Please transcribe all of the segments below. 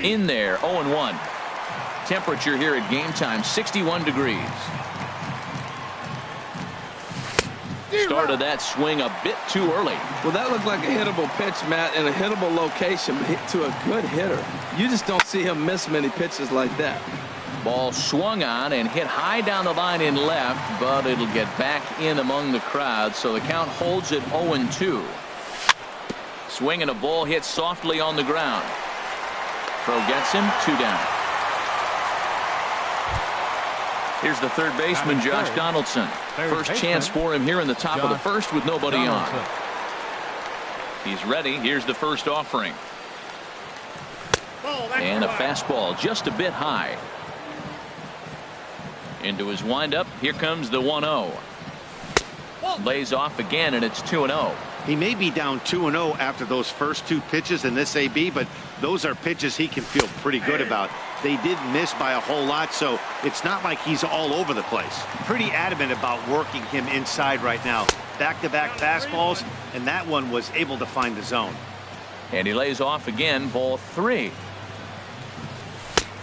In there, 0-1. Temperature here at game time, 61 degrees. Started that swing a bit too early. Well, that looked like a hittable pitch, Matt, in a hittable location, hit to a good hitter. You just don't see him miss many pitches like that. Ball swung on and hit high down the line in left, but it'll get back in among the crowd, so the count holds at 0-2. Swing and a ball hit softly on the ground. Throw gets him, 2 down. Here's the third baseman, Josh Donaldson. First chance for him here in the top of the first with nobody on. He's ready. Here's the first offering. And a fastball just a bit high. Into his windup. Here comes the 1-0. Lays off again, and it's 2-0. He may be down 2-0 after those first 2 pitches in this AB, but those are pitches he can feel pretty good about. They did miss by a whole lot, so it's not like he's all over the place. Pretty adamant about working him inside right now. Back-to-back fastballs, and that one was able to find the zone. And he lays off again, ball 3.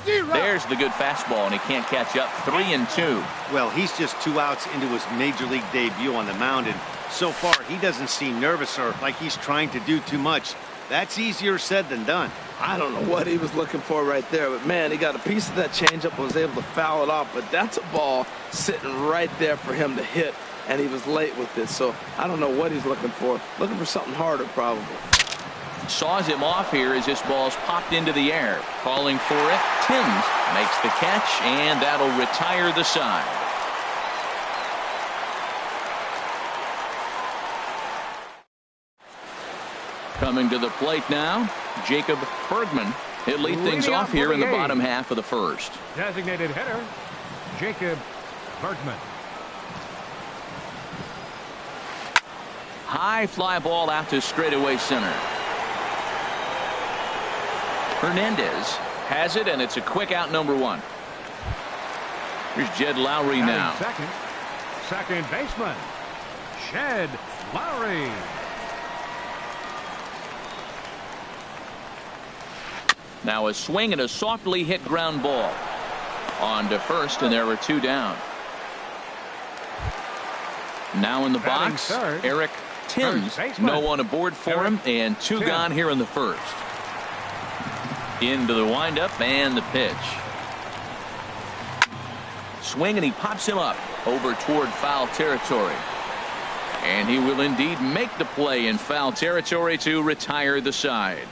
There's the good fastball, and he can't catch up. 3-2. Well, he's just 2 outs into his major league debut on the mound, and so far he doesn't seem nervous or like he's trying to do too much. That's easier said than done. I don't know what he was looking for right there, but man, he got a piece of that changeup and was able to foul it off. But that's a ball sitting right there for him to hit, and he was late with it. So I don't know what he's looking for. Looking for something harder, probably. Saws him off here as this ball's popped into the air. Calling for it. Timms makes the catch, and that'll retire the side. Coming to the plate now, Jacob Bergman. He'll lead things off here in the bottom half of the first. Designated hitter, Jacob Bergman. High fly ball out to straightaway center. Hernandez has it, and it's a quick out, number 1. Here's Jed Lowry now. Second baseman, Jed Lowry. Now a swing and a softly hit ground ball. On to first, and there were 2 down. Now in the box, Eric Timms. No one aboard for him, and 2 gone here in the first. Into the windup and the pitch. Swing, and he pops him up over toward foul territory. And he will indeed make the play in foul territory to retire the side.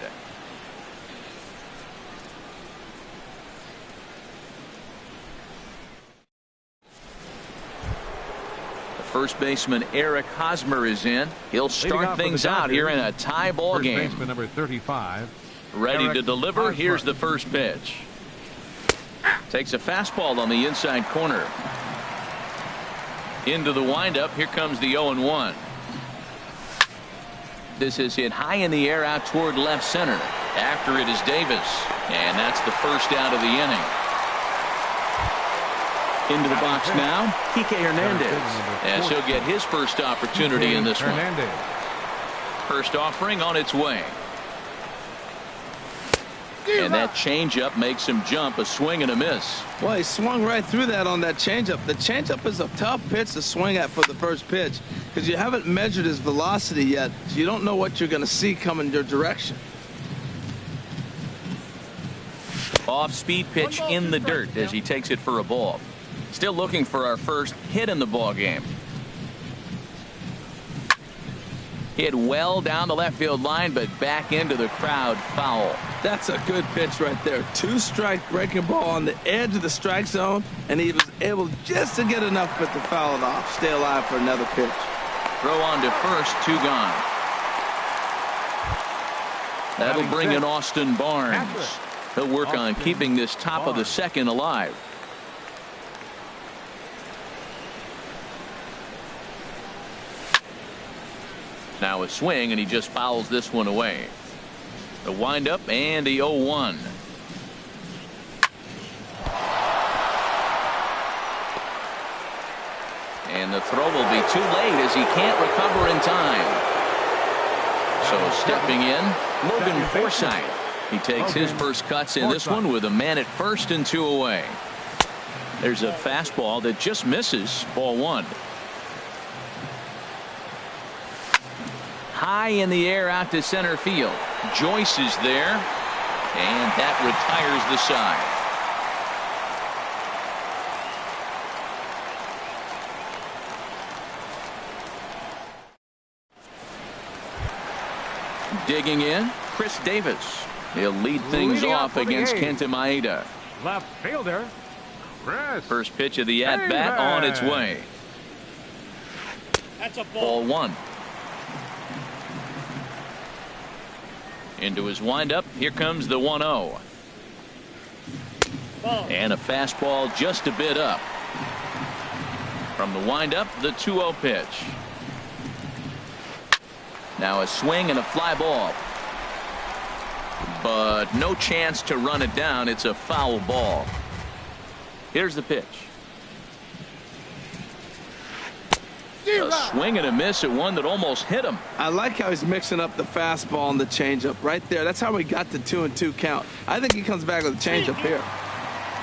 First baseman Eric Hosmer is in. He'll start things out here in a tie ball game. Baseman number 35. Ready to deliver. Here's the first pitch. Takes a fastball on the inside corner. Into the windup. Here comes the 0-1. This is hit high in the air out toward left center. After it is Davis. And that's the first out of the inning. Into the box now, Kike Hernandez, as he'll get his first opportunity in this one. First offering on its way. And that changeup makes him jump, a swing and a miss. Well, he swung right through that on that changeup. The changeup is a tough pitch to swing at for the first pitch because you haven't measured his velocity yet, so you don't know what you're going to see coming your direction. Off-speed pitch in the dirt as he takes it for a ball. Still looking for our first hit in the ball game. Hit well down the left field line, but back into the crowd, foul. That's a good pitch right there. 2-strike breaking ball on the edge of the strike zone, and he was able just to get enough of it to foul it off. Stay alive for another pitch. Throw on to first, 2 gone. That'll bring in Austin Barnes. He'll work on keeping this top of the second alive. Now a swing, and he just fouls this one away. The windup and the 0-1. And the throw will be too late as he can't recover in time. So stepping in, Logan Forsythe. He takes his first cuts in this one with a man at first and 2 away. There's a fastball that just misses. Ball 1. High in the air out to center field. Joyce is there, and that retires the side. Digging in, Chris Davis. He'll lead things off against Kenta Maeda. Left fielder, Chris. First pitch of the at-bat on its way. That's a ball. Ball 1. Into his windup. Here comes the 1-0. And a fastball just a bit up. From the windup, the 2-0 pitch. Now a swing and a fly ball. But no chance to run it down. It's a foul ball. Here's the pitch. A swing and a miss at one that almost hit him. I like how he's mixing up the fastball and the changeup right there. That's how we got the 2-2 count. I think he comes back with a changeup here.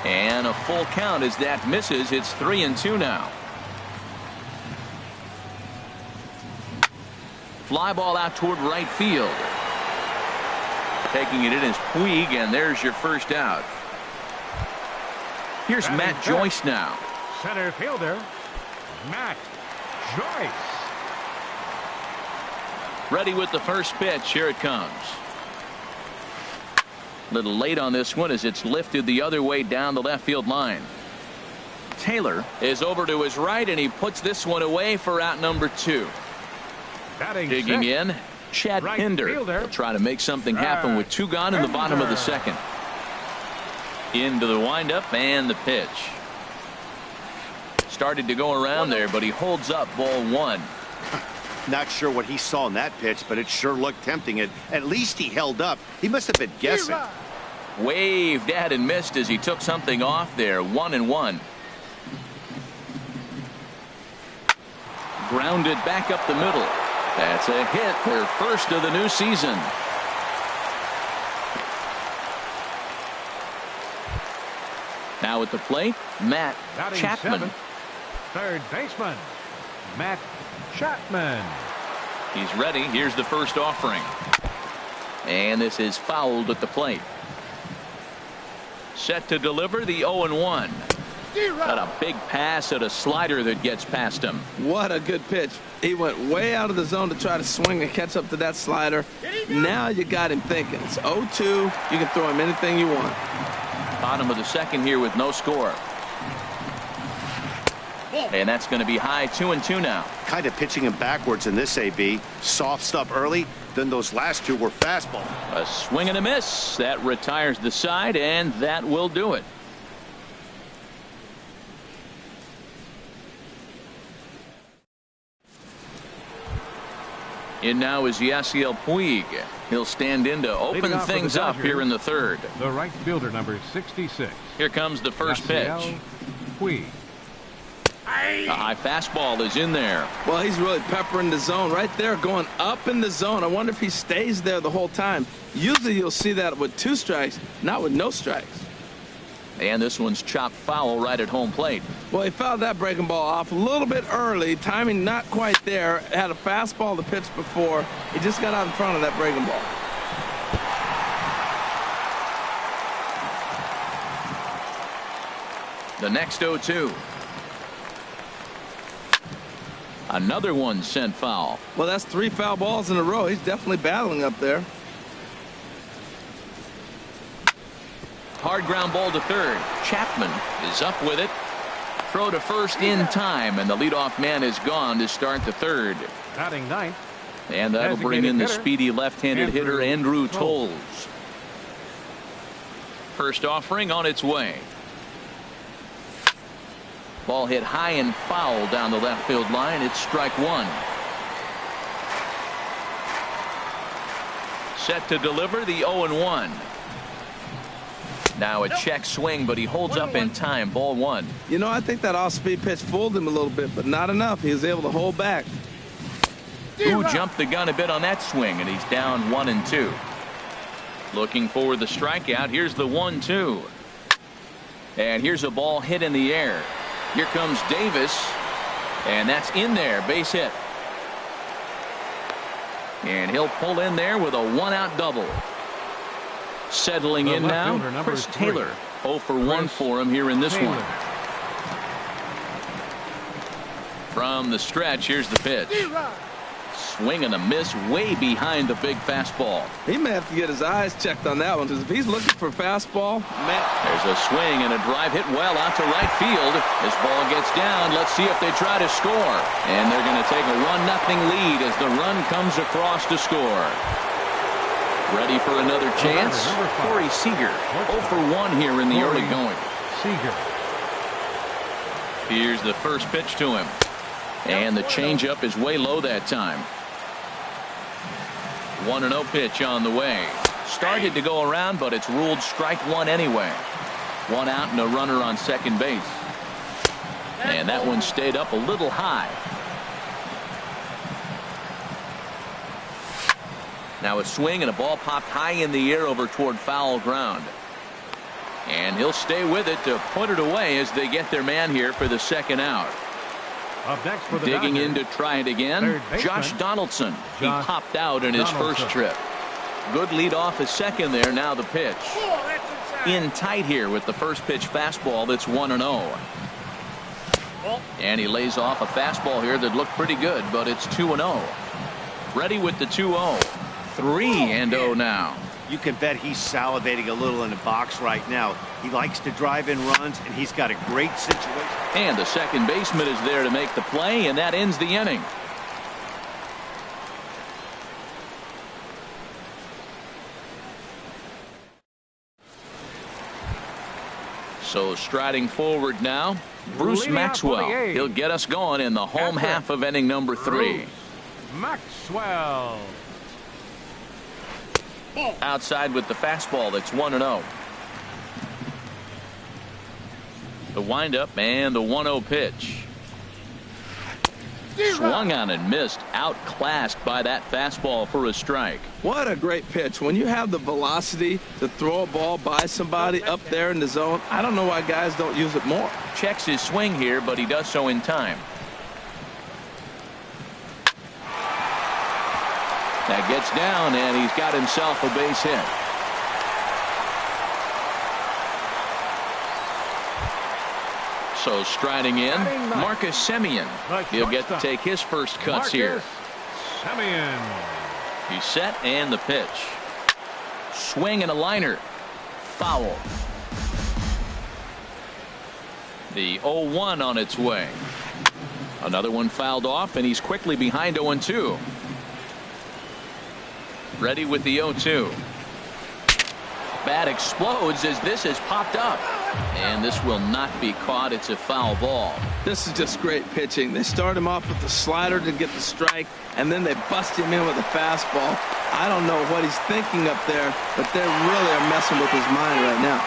And a full count as that misses. It's 3-2 now. Fly ball out toward right field. Taking it in is Puig, and there's your first out. Here's Matt Joyce now. Center fielder, Matt Joyce. Ready with the first pitch. Here it comes. Little late on this one as it's lifted the other way down the left field line. Taylor is over to his right, and he puts this one away for out number 2. Digging in, Chad Pinder. He'll try to make something happen with 2 gone in the bottom of the second. Into the windup and the pitch. Started to go around there, but he holds up. Ball 1. Not sure what he saw in that pitch, but it sure looked tempting. At least he held up. He must have been guessing. Waved at and missed as he took something off there. 1-1. Grounded back up the middle. That's a hit, their first of the new season. Now at the plate, Matt Chapman. 7th, third baseman, Matt Chapman. He's ready. Here's the first offering. And this is fouled at the plate. Set to deliver the 0-1. Got a big pass at a slider that gets past him. What a good pitch. He went way out of the zone to try to swing and catch up to that slider. Now you got him thinking. It's 0-2. You can throw him anything you want. Bottom of the second here with no score. And that's going to be high. 2-2 now. Kind of pitching him backwards in this AB. Soft stuff early, then those last 2 were fastball. A swing and a miss. That retires the side, and that will do it. In now is Yasiel Puig. He'll stand in to open things up here in the third. The right fielder, number 66. Here comes the first pitch. Puig. A high fastball is in there. Well, he's really peppering the zone right there, going up in the zone. I wonder if he stays there the whole time. Usually you'll see that with 2 strikes, not with no strikes. And this one's chopped foul right at home plate. Well, he fouled that breaking ball off a little bit early. Timing not quite there. Had a fastball to pitch before. He just got out in front of that breaking ball. The next 0-2. Another one sent foul. Well, that's 3 foul balls in a row. He's definitely battling up there. Hard ground ball to third. Chapman is up with it. Throw to first in time, and the leadoff man is gone to start the third. Batting 9th. And that'll bring in the speedy left-handed hitter Andrew Toles. First offering on its way. Ball hit high and foul down the left field line. It's strike 1. Set to deliver the 0-1. Now a check swing, but he holds up in time. Ball 1. You know, I think that off-speed pitch fooled him a little bit, but not enough. He was able to hold back. Who jumped the gun a bit on that swing, and he's down 1-2. Looking for the strikeout. Here's the 1-2. And here's a ball hit in the air. Here comes Davis. And that's in there. Base hit. And he'll pull in there with a 1-out double. Settling in now, Chris Taylor. 0 for 1 for him here in this one. From the stretch, here's the pitch. Swing and a miss way behind the big fastball. He may have to get his eyes checked on that one, because if he's looking for fastball, man. There's a swing and a drive hit well out to right field. This ball gets down. Let's see if they try to score. And they're going to take a 1-0 lead as the run comes across to score. Ready for another chance? Corey Seager, 0 for 1 here in the early going. Seager. Here's the first pitch to him. And the changeup is way low that time. 1-0 pitch on the way. Started to go around, but it's ruled strike one anyway. 1 out and a runner on second base. And that one stayed up a little high. Now a swing and a ball popped high in the air over toward foul ground. And he'll stay with it to put it away as they get their man here for the second out. Up next for the Digging Dodgers, in to try it again, Josh Donaldson. He popped out in his first trip. Good lead off his second there. Now the pitch. In tight here with the first pitch fastball that's 1-0. And he lays off a fastball here that looked pretty good, but it's 2-0. Ready with the 2-0. 3-0 now. You can bet he's salivating a little in the box right now. He likes to drive in runs, and he's got a great situation. And the second baseman is there to make the play, and that ends the inning. So striding forward now, Bruce Maxwell. He'll get us going in the home half of inning number 3. Maxwell. Outside with the fastball. That's 1-0. The windup and the 1-0 pitch. Swung on and missed. Outclassed by that fastball for a strike. What a great pitch. When you have the velocity to throw a ball by somebody up there in the zone, I don't know why guys don't use it more. Checks his swing here, but he does so in time. That gets down, and he's got himself a base hit. So striding in, Marcus Semien. He'll get to take his first cuts here. Semien. He's set, and the pitch. Swing and a liner. Foul. The 0-1 on its way. Another one fouled off, and he's quickly behind 0-2. Ready with the 0-2. Bat explodes as this has popped up. And this will not be caught. It's a foul ball. This is just great pitching. They start him off with the slider to get the strike, and then they bust him in with a fastball. I don't know what he's thinking up there, but they really are messing with his mind right now.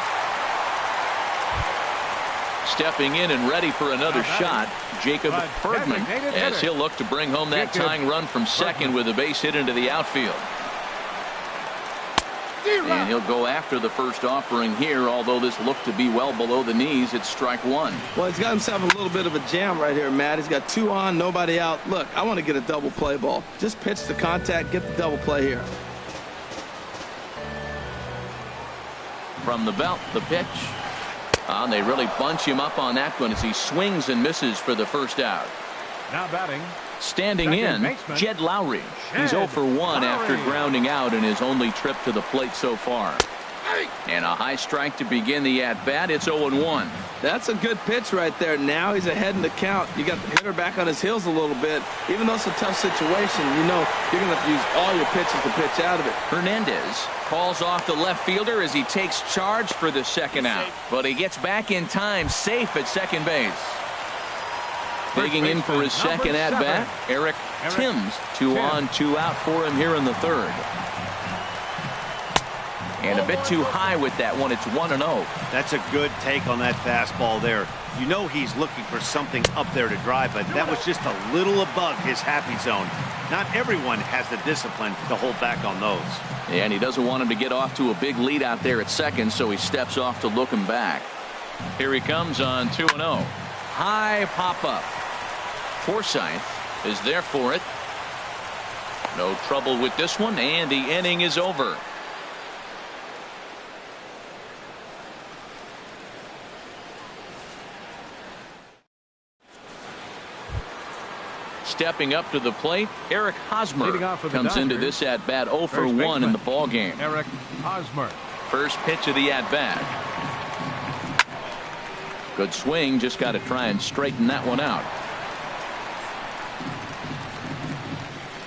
Stepping in and ready for another shot, Jacob Bergman, as he'll look to bring home that tying run from second with a base hit into the outfield. And he'll go after the first offering here, although this looked to be well below the knees. It's strike one. Well, he's got himself a little bit of a jam right here, Matt. He's got 2 on, nobody out. Look, I want to get a double play ball. Just pitch the contact, get the double play here. From the belt, the pitch. And they really bunch him up on that one as he swings and misses for the first out. Now batting. Standing in, Jed Lowry. He's 0 for 1 after grounding out in his only trip to the plate so far. And a high strike to begin the at-bat. It's 0-1. That's a good pitch right there. Now he's ahead in the count. You got the hitter back on his heels a little bit. Even though it's a tough situation, you know you're going to have to use all your pitches to pitch out of it. Hernandez calls off the left fielder as he takes charge for the second out. But he gets back in time, safe at second base. Digging in for his second at-bat, Eric Timms. 2 on, 2 out for him here in the third. And a bit too high with that one. It's 1-0. That's a good take on that fastball there. You know he's looking for something up there to drive, but that was just a little above his happy zone. Not everyone has the discipline to hold back on those. And he doesn't want him to get off to a big lead out there at second, so he steps off to look him back. Here he comes on 2-0. High pop-up. Forsythe is there for it. No trouble with this one, and the inning is over. Stepping up to the plate, Eric Hosmer comes into this at-bat 0 for 1 in the ball game. Eric Hosmer. First pitch of the at-bat. Good swing, just got to try and straighten that one out.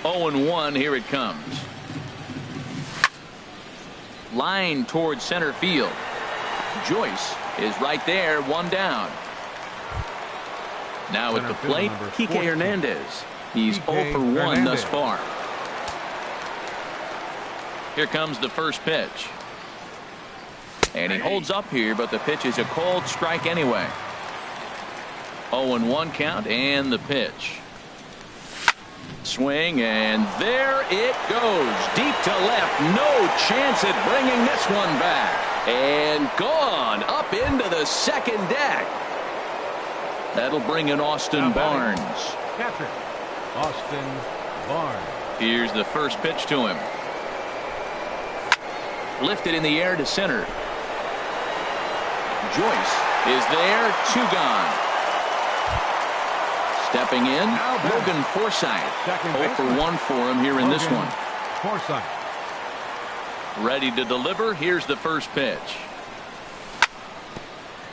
0-1, here it comes. Line towards center field. Joyce is right there, one down. Now at the plate, Kike Hernandez. He's 0 for 1 thus far. Here comes the first pitch. And he holds up here, but the pitch is a cold strike anyway. 0-1 count, and the pitch. Swing, and there it goes. Deep to left. No chance at bringing this one back. And gone up into the second deck. That'll bring in Austin Barnes. Catcher, Austin Barnes. Here's the first pitch to him. Lifted in the air to center. Joyce is there, 2 gone. Stepping in, Logan Forsythe. 0 for 1 for him here in this one. Forsythe. Ready to deliver. Here's the first pitch.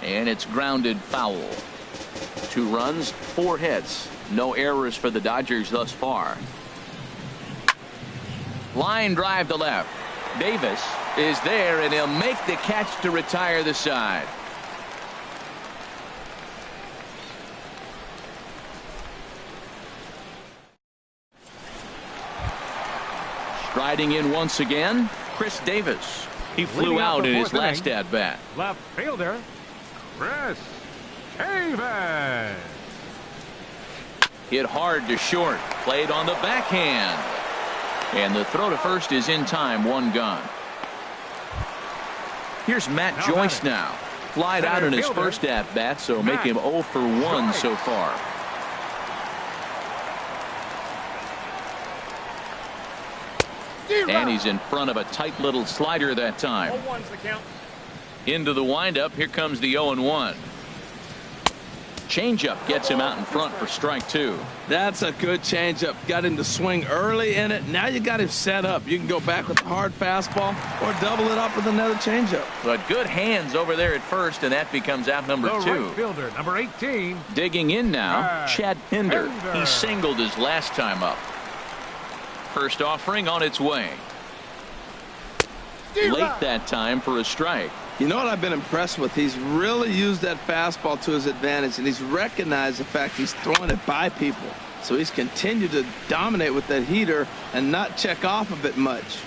And it's grounded foul. 2 runs, 4 hits. No errors for the Dodgers thus far. Line drive to left. Davis is there, and he'll make the catch to retire the side. Striding in once again, Chris Davis. He flew out in his last at-bat. Left fielder, Chris Davis. Hit hard to short. Played on the backhand. And the throw to first is in time. 1 gone. Here's Matt Joyce now. Flied out in his first at-bat, so make him 0 for 1 so far. And he's in front of a tight little slider that time. Into the windup. Here comes the 0-1. Changeup gets him out in front for strike 2. That's a good changeup. Got him to swing early in it. Now you got him set up. You can go back with a hard fastball or double it up with another changeup. But good hands over there at first, and that becomes out number 2. Right fielder, number 18. Digging in now, Chad Pinder. He singled his last time up. First offering on its way. Late that time for a strike. You know what I've been impressed with? He's really used that fastball to his advantage, and he's recognized the fact he's throwing it by people. So he's continued to dominate with that heater and not check off of it much.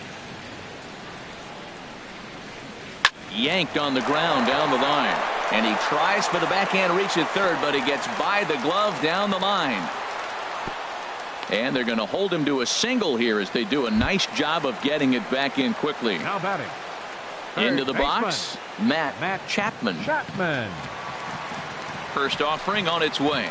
Yanked on the ground down the line. And he tries for the backhand reach at third, but he gets by the glove down the line. And they're going to hold him to a single here as they do a nice job of getting it back in quickly. Now batting. Into the box, Matt Chapman. First offering on its way.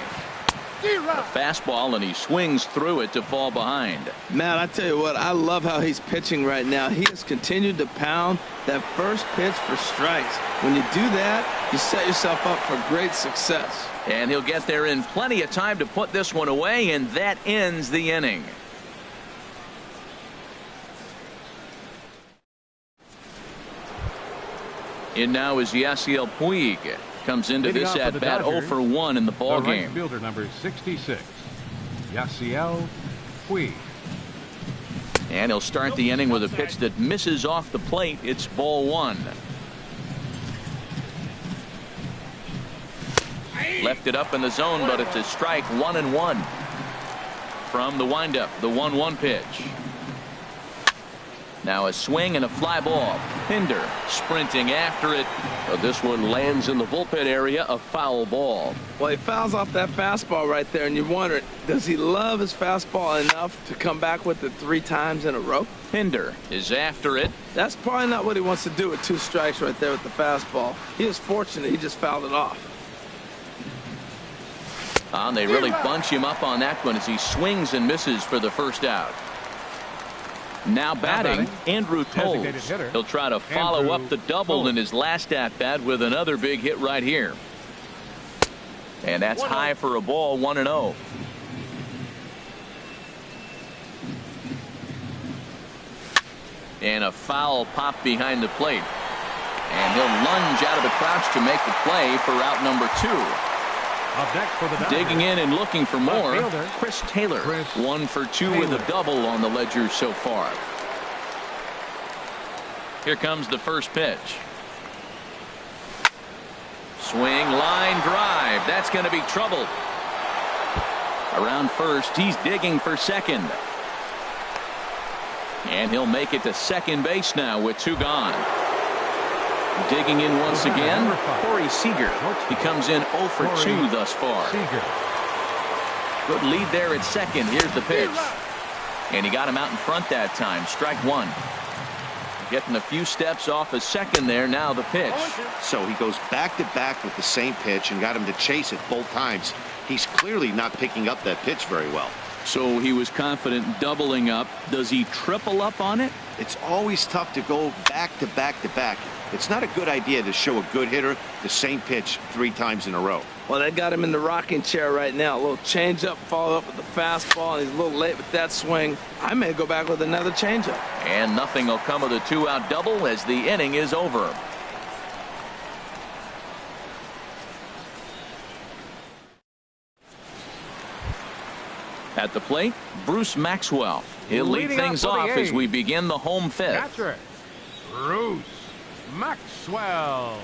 A fastball, and he swings through it to fall behind. Matt, I tell you what, I love how he's pitching right now. He has continued to pound that first pitch for strikes. When you do that, you set yourself up for great success. And he'll get there in plenty of time to put this one away, and that ends the inning. In now is Yasiel Puig. Comes into this at bat 0 for 1 in the ball game. Right fielder number 66, Yasiel Puig. And he'll start the inning with a pitch that misses off the plate. It's ball 1. Left it up in the zone, but it's a strike. 1-1 from the windup. The 1-1 pitch. Now a swing and a fly ball. Pinder sprinting after it. This one lands in the bullpen area, a foul ball. Well, he fouls off that fastball right there, and you wonder, does he love his fastball enough to come back with it 3 times in a row? Pinder is after it. That's probably not what he wants to do with 2 strikes right there with the fastball. He was fortunate he just fouled it off. And they really bunch him up on that one as he swings and misses for the first out. Now batting, Andrew Toles. He'll try to follow up the double in his last at-bat with another big hit right here. And that's high for a ball, 1-0. And a foul pop behind the plate. And he'll lunge out of the crouch to make the play for out number 2. Digging in and looking for more, Chris Taylor. 1 for 2 with a double on the ledger so far. Here comes the first pitch. Swing, line drive. That's going to be trouble. Around first, he's digging for second. And he'll make it to second base now with 2 gone. Digging in once again, Corey Seager. He comes in 0 for 2 thus far. Good lead there at second. Here's the pitch. And he got him out in front that time. Strike 1. Getting a few steps off a second there. Now the pitch. So he goes back to back with the same pitch and got him to chase it both times. He's clearly not picking up that pitch very well. So he was confident doubling up. Does he triple up on it? It's always tough to go back to back to back. It's not a good idea to show a good hitter the same pitch 3 times in a row. Well, they got him in the rocking chair right now. A little changeup, followed up with the fastball, and he's a little late with that swing. I may go back with another changeup. And nothing will come of the 2-out double as the inning is over. At the plate, Bruce Maxwell. He'll lead things off as we begin the home 5th. Catcher, Bruce Maxwell.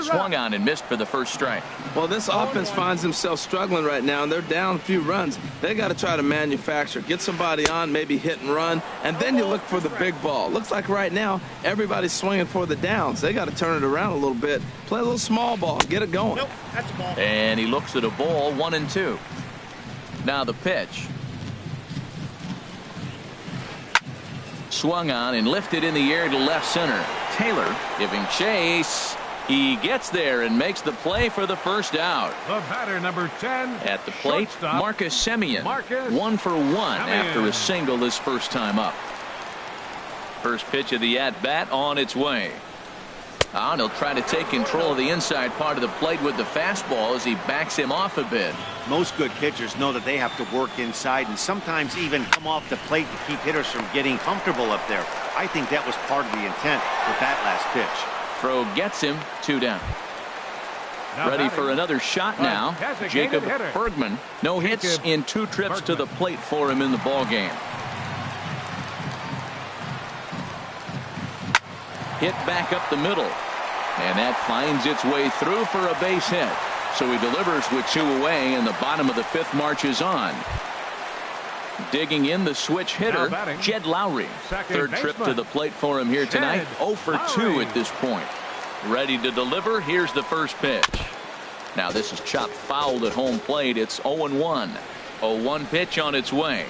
Swung on and missed for the first strike. Well, this offense finds themselves struggling right now, and they're down a few runs. They got to try to manufacture, get somebody on, maybe hit and run, and then you look for the big ball. Looks like right now everybody's swinging for the downs. They got to turn it around a little bit, play a little small ball, get it going. Nope, that's a ball. And he looks at a ball, 1-2. Now the pitch. Swung on and lifted in the air to left center. Taylor giving chase. He gets there and makes the play for the first out. The batter, number 10. At the plate, shortstop, Marcus Semien. Marcus 1 for 1 Semien. after a single his first time up. First pitch of the at-bat on its way. And he'll try to take control of the inside part of the plate with the fastball as he backs him off a bit. Most good pitchers know that they have to work inside and sometimes even come off the plate to keep hitters from getting comfortable up there. I think that was part of the intent with that last pitch. Throw gets him, 2 down. Ready for another shot now. Jacob Bergman. No hits in 2 trips to the plate for him in the ball game. Hit back up the middle. And that finds its way through for a base hit. So he delivers with 2 away, and the bottom of the 5th marches on. Digging in the switch hitter, Jed Lowry. Third trip to the plate for him here tonight. 0 for 2 at this point. Ready to deliver. Here's the first pitch. Now this is chopped fouled at home plate. It's 0-1. 0-1 pitch on its way.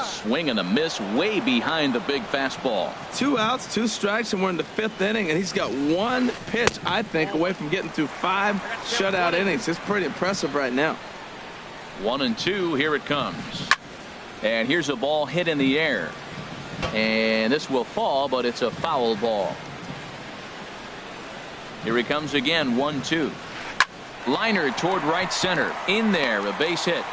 Swing and a miss way behind the big fastball. 2 outs, 2 strikes, and we're in the 5th inning, and he's got 1 pitch, I think, away from getting through 5 shutout innings. It's pretty impressive right now. 1-2. Here it comes. And here's a ball hit in the air. And this will fall, but it's a foul ball. Here he comes again, 1-2. Liner toward right center. In there, a base hit.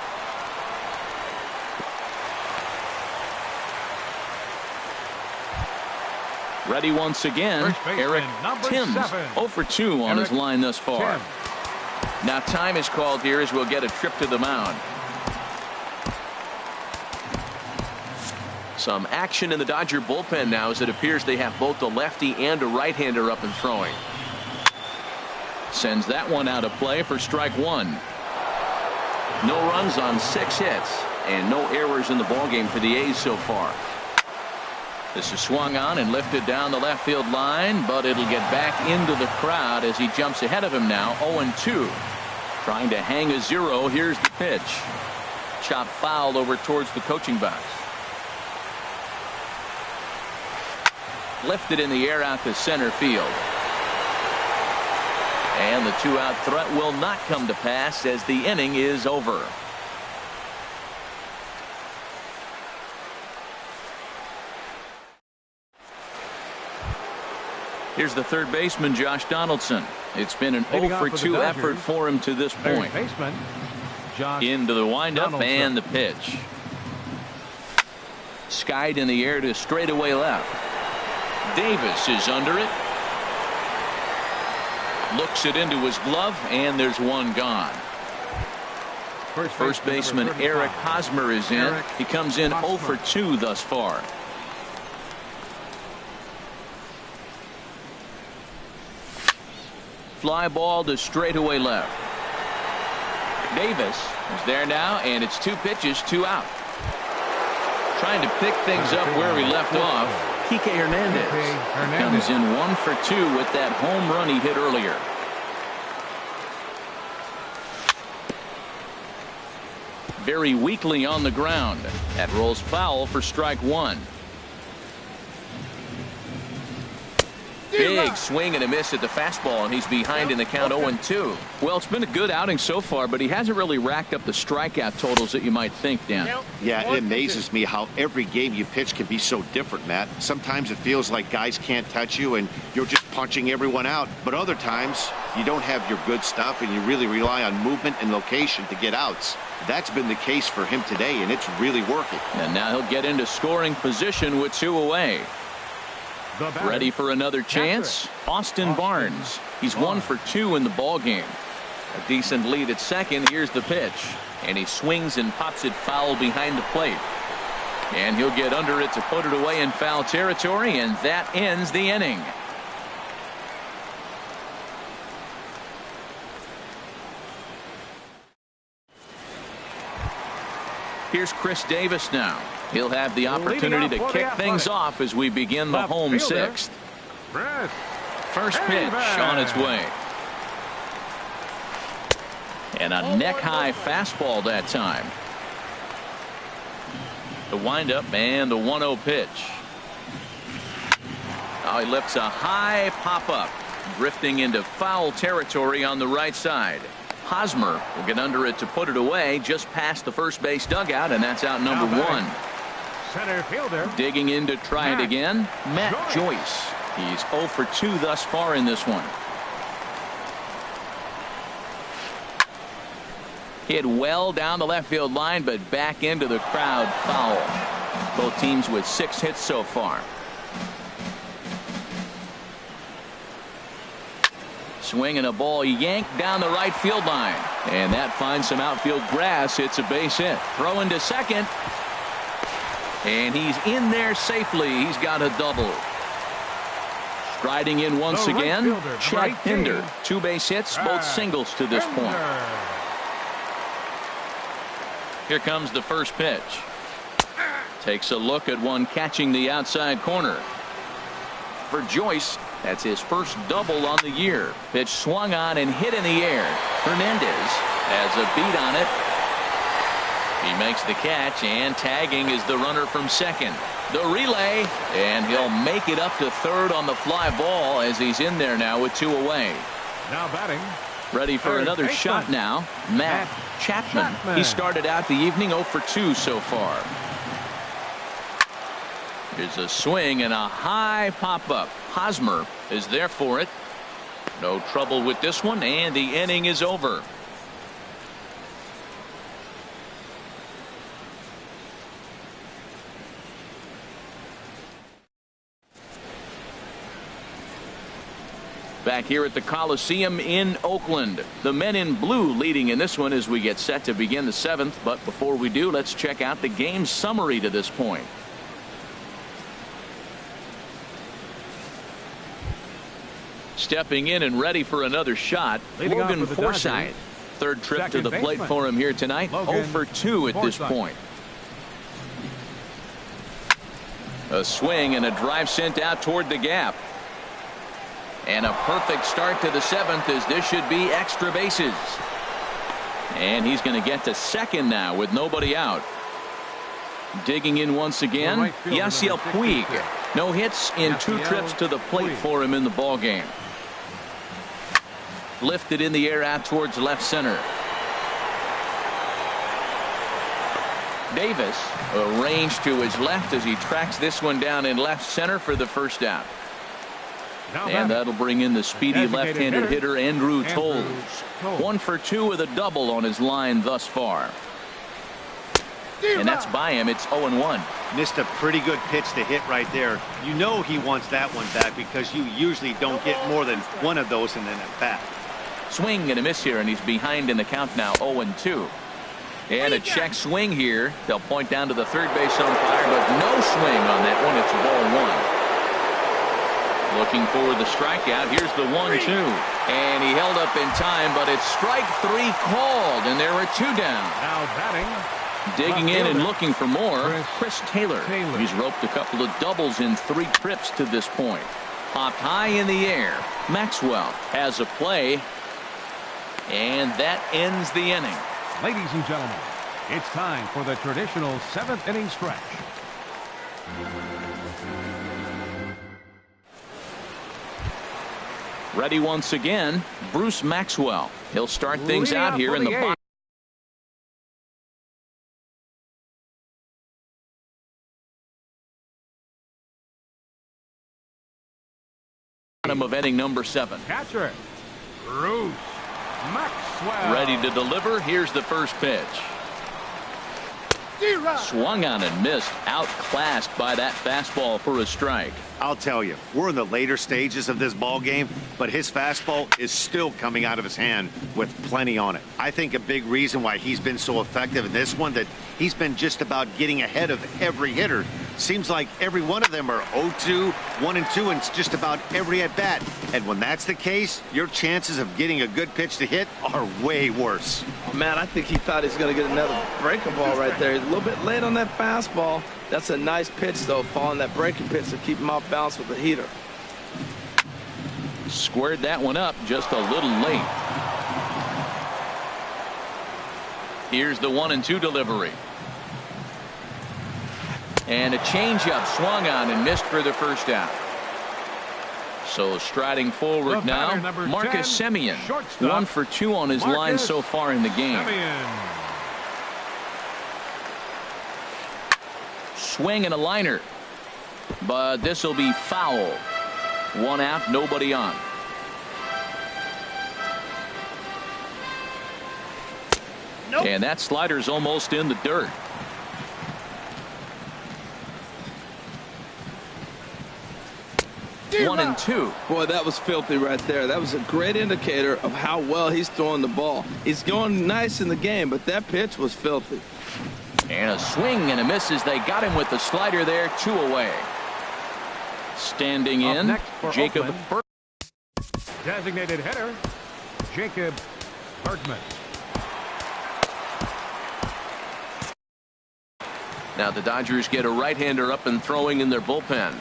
Ready once again, Eric Timms. 0 for 2 on his line thus far. Now time is called here as we'll get a trip to the mound. Some action in the Dodger bullpen now as it appears they have both a lefty and a right-hander up and throwing. Sends that one out of play for strike 1. No runs on 6 hits. and no errors in the ballgame for the A's so far. This is swung on and lifted down the left field line, but it'll get back into the crowd as he jumps ahead of him now. 0-2. Trying to hang a 0. Here's the pitch. Chop foul over towards the coaching box. Lifted in the air out to center field. And the 2-out threat will not come to pass as the inning is over. Here's the third baseman, Josh Donaldson. It's been an 0-for-2 effort for him to this point. Into the windup and the pitch. Skied in the air to straightaway left. Davis is under it. Looks it into his glove, and there's one gone. First baseman Eric Hosmer is in. He comes in 0-for-2 thus far. Fly ball to straightaway left. Davis is there now, and it's 2 pitches, 2 out. Trying to pick things up where he left off. Kike Hernandez comes in 1-for-2 with that home run he hit earlier. Very weakly on the ground. That rolls foul for strike 1. Big swing and a miss at the fastball, and he's behind in the count 0-2. Well, it's been a good outing so far, but he hasn't really racked up the strikeout totals that you might think, Dan. Yeah, it amazes me how every game you pitch can be so different, Matt. Sometimes it feels like guys can't touch you and you're just punching everyone out. But other times you don't have your good stuff and you really rely on movement and location to get outs. That's been the case for him today, and it's really working. And now he'll get into scoring position with 2 away. Ready for another chance? Austin Barnes. He's 1-for-2 in the ball game. A decent lead at second. Here's the pitch, and he swings and pops it foul behind the plate, and he'll get under it to put it away in foul territory, and that ends the inning. Here's Chris Davis now. He'll have the opportunity to kick things off as we begin the home 6th. First pitch on its way. And a neck-high fastball that time. The windup and the 1-0 pitch. Now he lifts a high pop-up, drifting into foul territory on the right side. Hosmer will get under it to put it away just past the first base dugout, and that's out number 1. Center fielder. Digging in to try it again, Matt Joyce. He's 0-for-2 thus far in this one. Hit well down the left field line, but back into the crowd foul. Both teams with 6 hits so far. Swinging a ball yanked down the right field line, and that finds some outfield grass. It's a base hit. Throwing to second, and he's in there safely. He's got a double. Striding in once again, Chad Pinder. 2 base hits, both singles to this point. Here comes the first pitch. Takes a look at one catching the outside corner. For Joyce, that's his first double on the year. Pitch swung on and hit in the air. Hernandez has a beat on it. He makes the catch, and tagging is the runner from second. The relay, and he'll make it up to third on the fly ball as he's in there now with 2 away. Now batting. Ready for another shot now, Matt Chapman. He started out the evening 0-for-2 so far. Here's a swing and a high pop-up. Hosmer is there for it. No trouble with this one, and the inning is over. Back here at the Coliseum in Oakland, the men in blue leading in this one as we get set to begin the 7th. But before we do, let's check out the game summary to this point. Stepping in and ready for another shot, Logan Forsythe. Third trip to the plate for him here tonight. 0-for-2 at this point. A swing and a drive sent out toward the gap. And a perfect start to the 7th, as this should be extra bases. And he's going to get to second now with nobody out. Digging in once again, Puig. No hits in 2 trips to the plate for him in the ball game. Lifted in the air out towards left center. Davis arranged to his left as he tracks this one down in left center for the first out. And that'll bring in the speedy left-handed hitter Andrew Toles. 1 for 2 with a double on his line thus far. And that's by him. It's 0-1. Missed a pretty good pitch to hit right there. You know he wants that one back because you usually don't get more than one of those in an at-bat. Swing and a miss here, and he's behind in the count now, 0-2. And a check swing here. They'll point down to the third base umpire, but no swing on that one. It's ball 1. Looking for the strikeout. Here's the 1-2. And he held up in time, but it's strike 3 called, and there are 2 down. Now batting. Digging in and looking for more, Chris Taylor. He's roped a couple of doubles in 3 trips to this point. Popped high in the air. Maxwell has a play, and that ends the inning. Ladies and gentlemen, it's time for the traditional 7th inning stretch. Ready once again, Bruce Maxwell. He'll start things out here in the bottom of inning number 7. Catcher, Bruce Maxwell. Ready to deliver. Here's the first pitch. Swung on and missed. Outclassed by that fastball for a strike. I'll tell you, we're in the later stages of this ball game, but his fastball is still coming out of his hand with plenty on it. I think a big reason why he's been so effective in this one, that he's been just about getting ahead of every hitter. Seems like every one of them are 0-2, 1-2, and it's just about every at bat. And when that's the case, your chances of getting a good pitch to hit are way worse. Oh, man, I think he thought he was going to get another breaking ball right there. He's a little bit late on that fastball. That's a nice pitch, though, following that breaking pitch to keep him off balance with the heater. Squared that one up just a little late. Here's the 1-2 delivery. And a changeup swung on and missed for the first out. So striding forward now, Marcus Semien. 1 for 2 on his line so far in the game. Swing and a liner, but this will be foul. 1 out, nobody on. Nope. And that slider's almost in the dirt. One and 2. Boy, that was filthy right there. That was a great indicator of how well he's throwing the ball. He's going nice in the game, but that pitch was filthy. And a swing and a miss as they got him with the slider there. 2 away. Standing in, Jacob Bergman. Designated hitter, Jacob Bergman. Now the Dodgers get a right-hander up and throwing in their bullpen.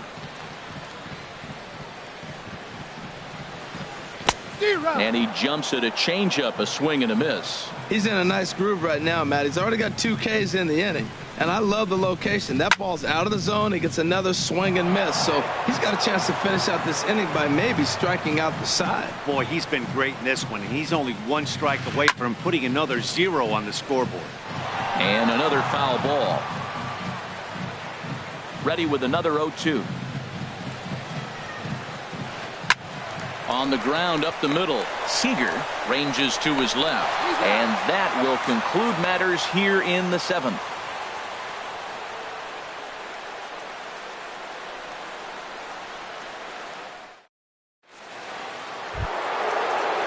And he jumps at a changeup, a swing and a miss. He's in a nice groove right now, Matt. He's already got 2 Ks in the inning. And I love the location. That ball's out of the zone. He gets another swing and miss. So he's got a chance to finish out this inning by maybe striking out the side. Boy, he's been great in this one. And he's only 1 strike away from putting another 0 on the scoreboard. And another foul ball. Ready with another 0-2. On the ground up the middle, Seager ranges to his left, and that will conclude matters here in the 7th.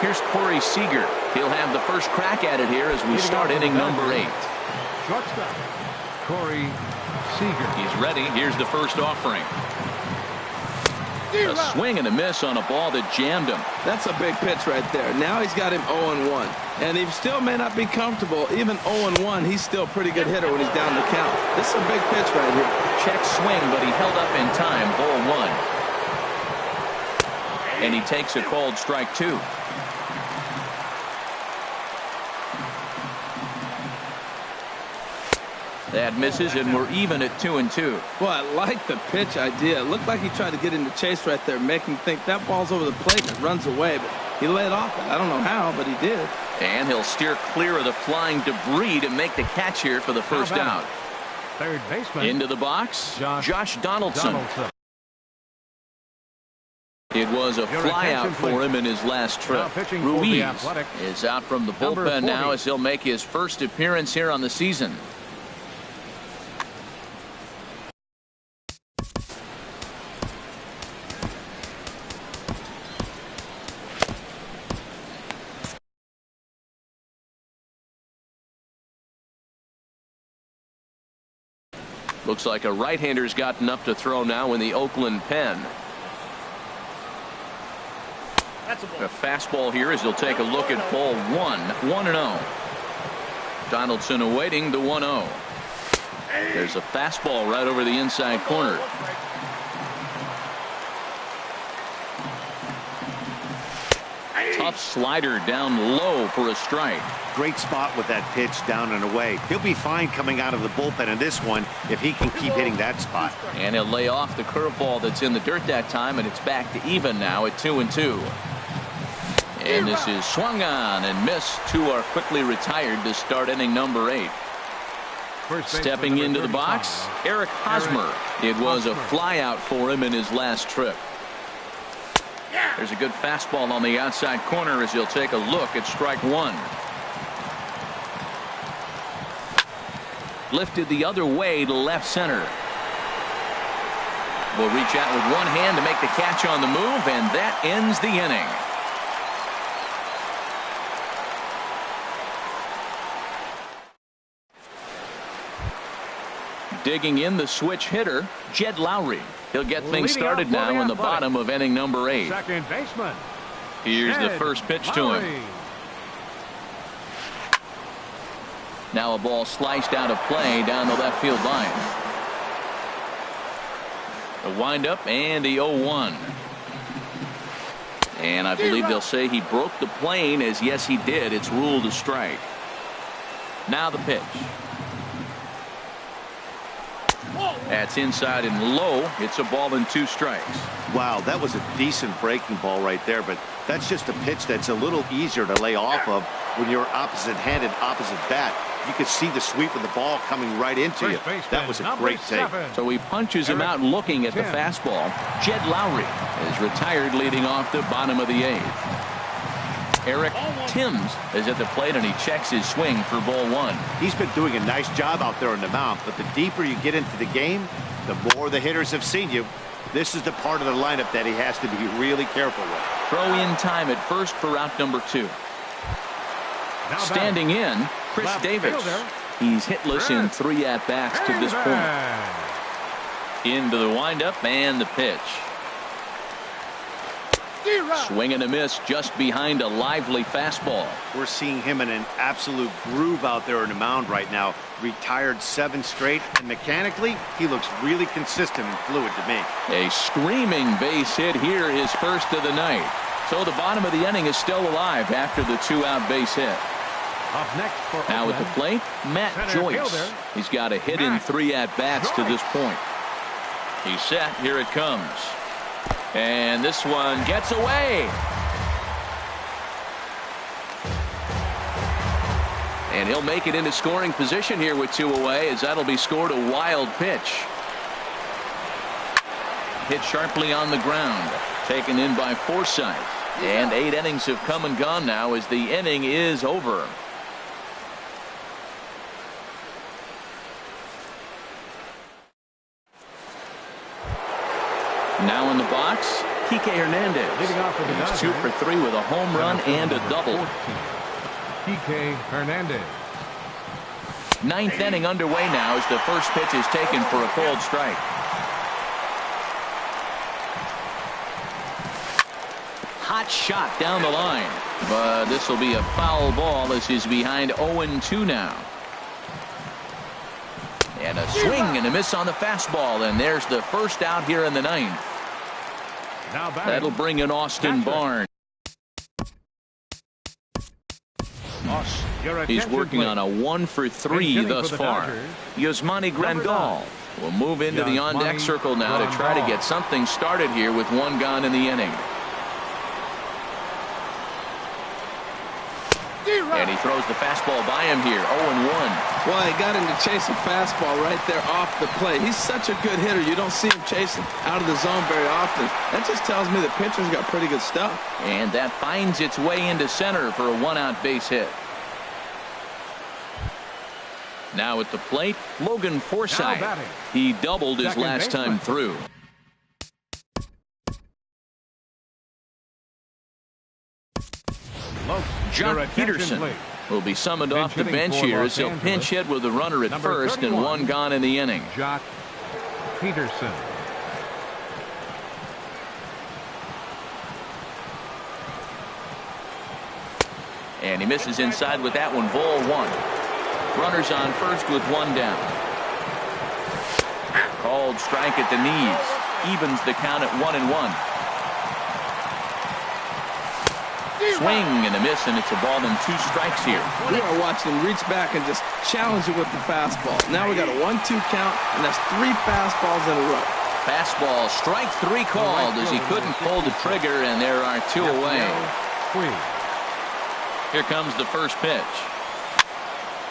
Here's Corey Seager. He'll have the first crack at it here as we start inning number 8. Shortstop, Corey Seager. He's ready. Here's the first offering. A swing and a miss on a ball that jammed him. That's a big pitch right there. Now he's got him 0-1. And he still may not be comfortable. Even 0-1, he's still a pretty good hitter when he's down the count. This is a big pitch right here. Check swing, but he held up in time. Ball one. And he takes a called strike two. That misses, and we're even at 2-2. Well, I like the pitch idea. It looked like he tried to get into chase right there, make him think that ball's over the plate and it runs away. But he laid off it. I don't know how, but he did. And he'll steer clear of the flying debris to make the catch here for the first out. Third baseman. Into the box, Josh Donaldson. It was a flyout for him in his last trip. Ruiz is out from the bullpen now as he'll make his first appearance here on the season. Looks like a right-hander's gotten up to throw now in the Oakland pen. A fastball here as he'll take a look at ball one. 1-0. Donaldson awaiting the 1-0. There's a fastball right over the inside corner. Tough slider down low for a strike. Great spot with that pitch down and away. He'll be fine coming out of the bullpen in this one if he can keep hitting that spot. And he'll lay off the curveball that's in the dirt that time, and it's back to even now at 2-2. And this is swung on and missed. Two are quickly retired to start inning number 8. Stepping into the box, Eric Hosmer. It was a flyout for him in his last trip. There's a good fastball on the outside corner as he'll take a look at strike one. Lifted the other way to left center. Will reach out with one hand to make the catch on the move, and that ends the inning. Digging in the switch hitter, Jed Lowry. He'll get things started now in the bottom of inning number 8. Second baseman. Here's the first pitch to him. Now a ball sliced out of play down the left field line. A windup and the 0-1. And I believe they'll say he broke the plane, as yes he did. It's ruled a strike. Now the pitch. That's inside and low. It's a ball and 2 strikes. Wow, that was a decent breaking ball right there, but that's just a pitch that's a little easier to lay off of when you're opposite-handed, opposite bat. You could see the sweep of the ball coming right into you. That was a great take. So he punches him out looking at the fastball. Jed Lowry is retired leading off the bottom of the 8th. Eric Timms is at the plate and he checks his swing for ball 1. He's been doing a nice job out there on the mound, but the deeper you get into the game, the more the hitters have seen you. This is the part of the lineup that he has to be really careful with. Throw in time at first for out number 2. Standing in, Chris Davis. He's hitless in 3 at-bats to this point. Into the windup and the pitch. Swing and a miss just behind a lively fastball. We're seeing him in an absolute groove out there on the mound right now. Retired 7 straight, and mechanically, he looks really consistent and fluid to me. A screaming base hit here, his first of the night. So the bottom of the inning is still alive after the 2-out base hit. Up next for now at the plate, Matt Joyce. He's got a hit in 3 at-bats to this point. He's set. Here it comes. And this one gets away. And he'll make it into scoring position here with 2 away, as that'll be scored a wild pitch. Hit sharply on the ground. Taken in by Forsythe. And 8 innings have come and gone now as the inning is over. Now in the box, Kike Hernandez. He's 2 for 3 with a home run and a double. Kike Hernandez. 9th inning underway now as the first pitch is taken for a called strike. hot shot down the line. But this will be a foul ball as he's behind 0-2 now. And a swing and a miss on the fastball. And there's the first out here in the ninth. That'll bring in Austin Barnes. He's working on a 1-for-3 thus far. Yasmani Grandal will move into the on-deck circle now to try to get something started here with one gone in the inning. And he throws the fastball by him here, 0-1. Well, he got him to chase a fastball right there off the plate. He's such a good hitter. You don't see him chasing out of the zone very often. That just tells me the pitcher's got pretty good stuff. And that finds its way into center for a one-out base hit. Now at the plate, Logan Forsythe. He doubled his last time through. John Peterson will be summoned off the bench here as he'll pinch hit with a runner at first and one gone in the inning. John Peterson. And he misses inside with that one. Ball one. Runners on first with one down. Called strike at the knees. Evens the count at 1-1. Swing and a miss, and it's a ball and 2 strikes here. We are watching him reach back and just challenge it with the fastball. Now we got a 1-2 count, and that's 3 fastballs in a row. Fastball, strike 3 called as he couldn't pull the trigger, and there are 2 away. Here comes the first pitch.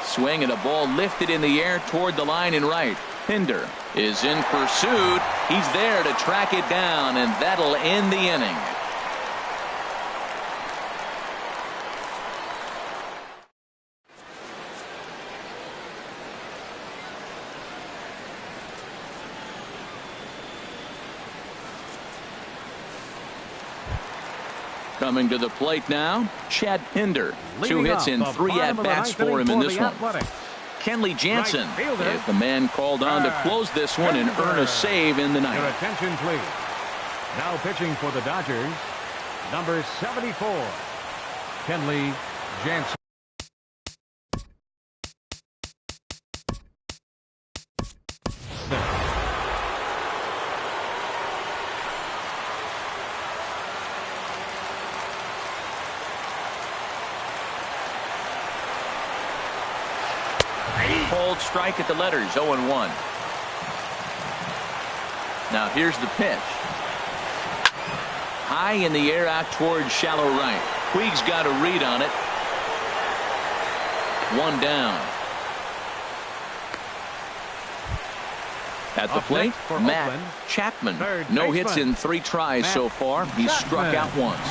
Swing and a ball lifted in the air toward the line and right. Pinder is in pursuit. He's there to track it down, and that'll end the inning. Coming to the plate now, Chad Pinder. 2 hits and 3 at-bats for him in this one. Kenley Jansen is the man called on to close this one and earn a save in the ninth. Your attention, please. Now pitching for the Dodgers, number 74, Kenley Jansen. Cold strike at the letters, 0-1. Now here's the pitch. High in the air out towards shallow right. Puig's got a read on it. 1 down. At the plate, Matt Chapman. No hits in 3 tries so far. He's struck out once.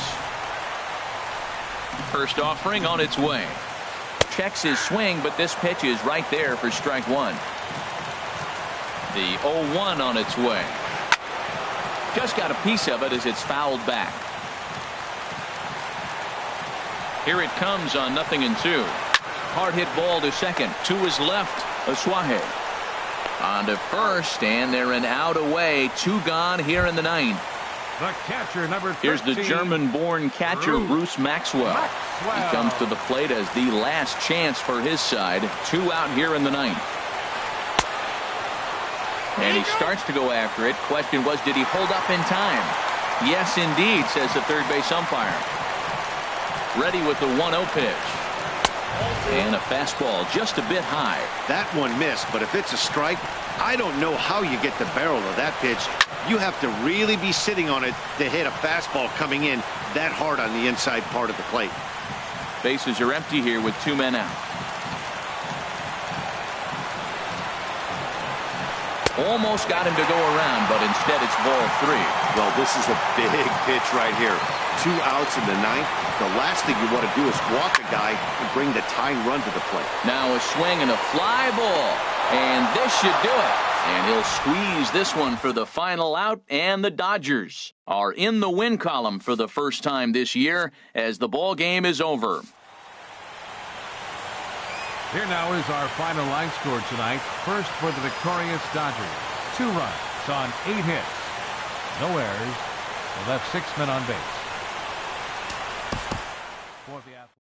First offering on its way. Checks his swing, but this pitch is right there for strike 1. The 0-1 on its way. Just got a piece of it as it's fouled back. Here it comes on 0-2. Hard hit ball to second. To his left, Aswahe. On to first, and they're an out away. 2 gone here in the ninth. The catcher, number 13. Here's the German-born catcher, Bruce Maxwell. He comes to the plate as the last chance for his side. 2 out here in the ninth. And he starts to go after it. Question was, did he hold up in time? Yes, indeed, says the third base umpire. Ready with the 1-0 pitch. And a fastball just a bit high. That one missed, but if it's a strike, I don't know how you get the barrel of that pitch. You have to really be sitting on it to hit a fastball coming in that hard on the inside part of the plate. Bases are empty here with 2 men out. Almost got him to go around, but instead it's ball 3. Well, this is a big pitch right here. 2 outs in the ninth. The last thing you want to do is walk a guy and bring the tying run to the plate. Now a swing and a fly ball. And this should do it. And he'll squeeze this one for the final out, and the Dodgers are in the win column for the first time this year as the ball game is over. Here now is our final line score tonight. First for the victorious Dodgers. 2 runs on 8 hits. No errors. They left 6 men on base. for the Athletics.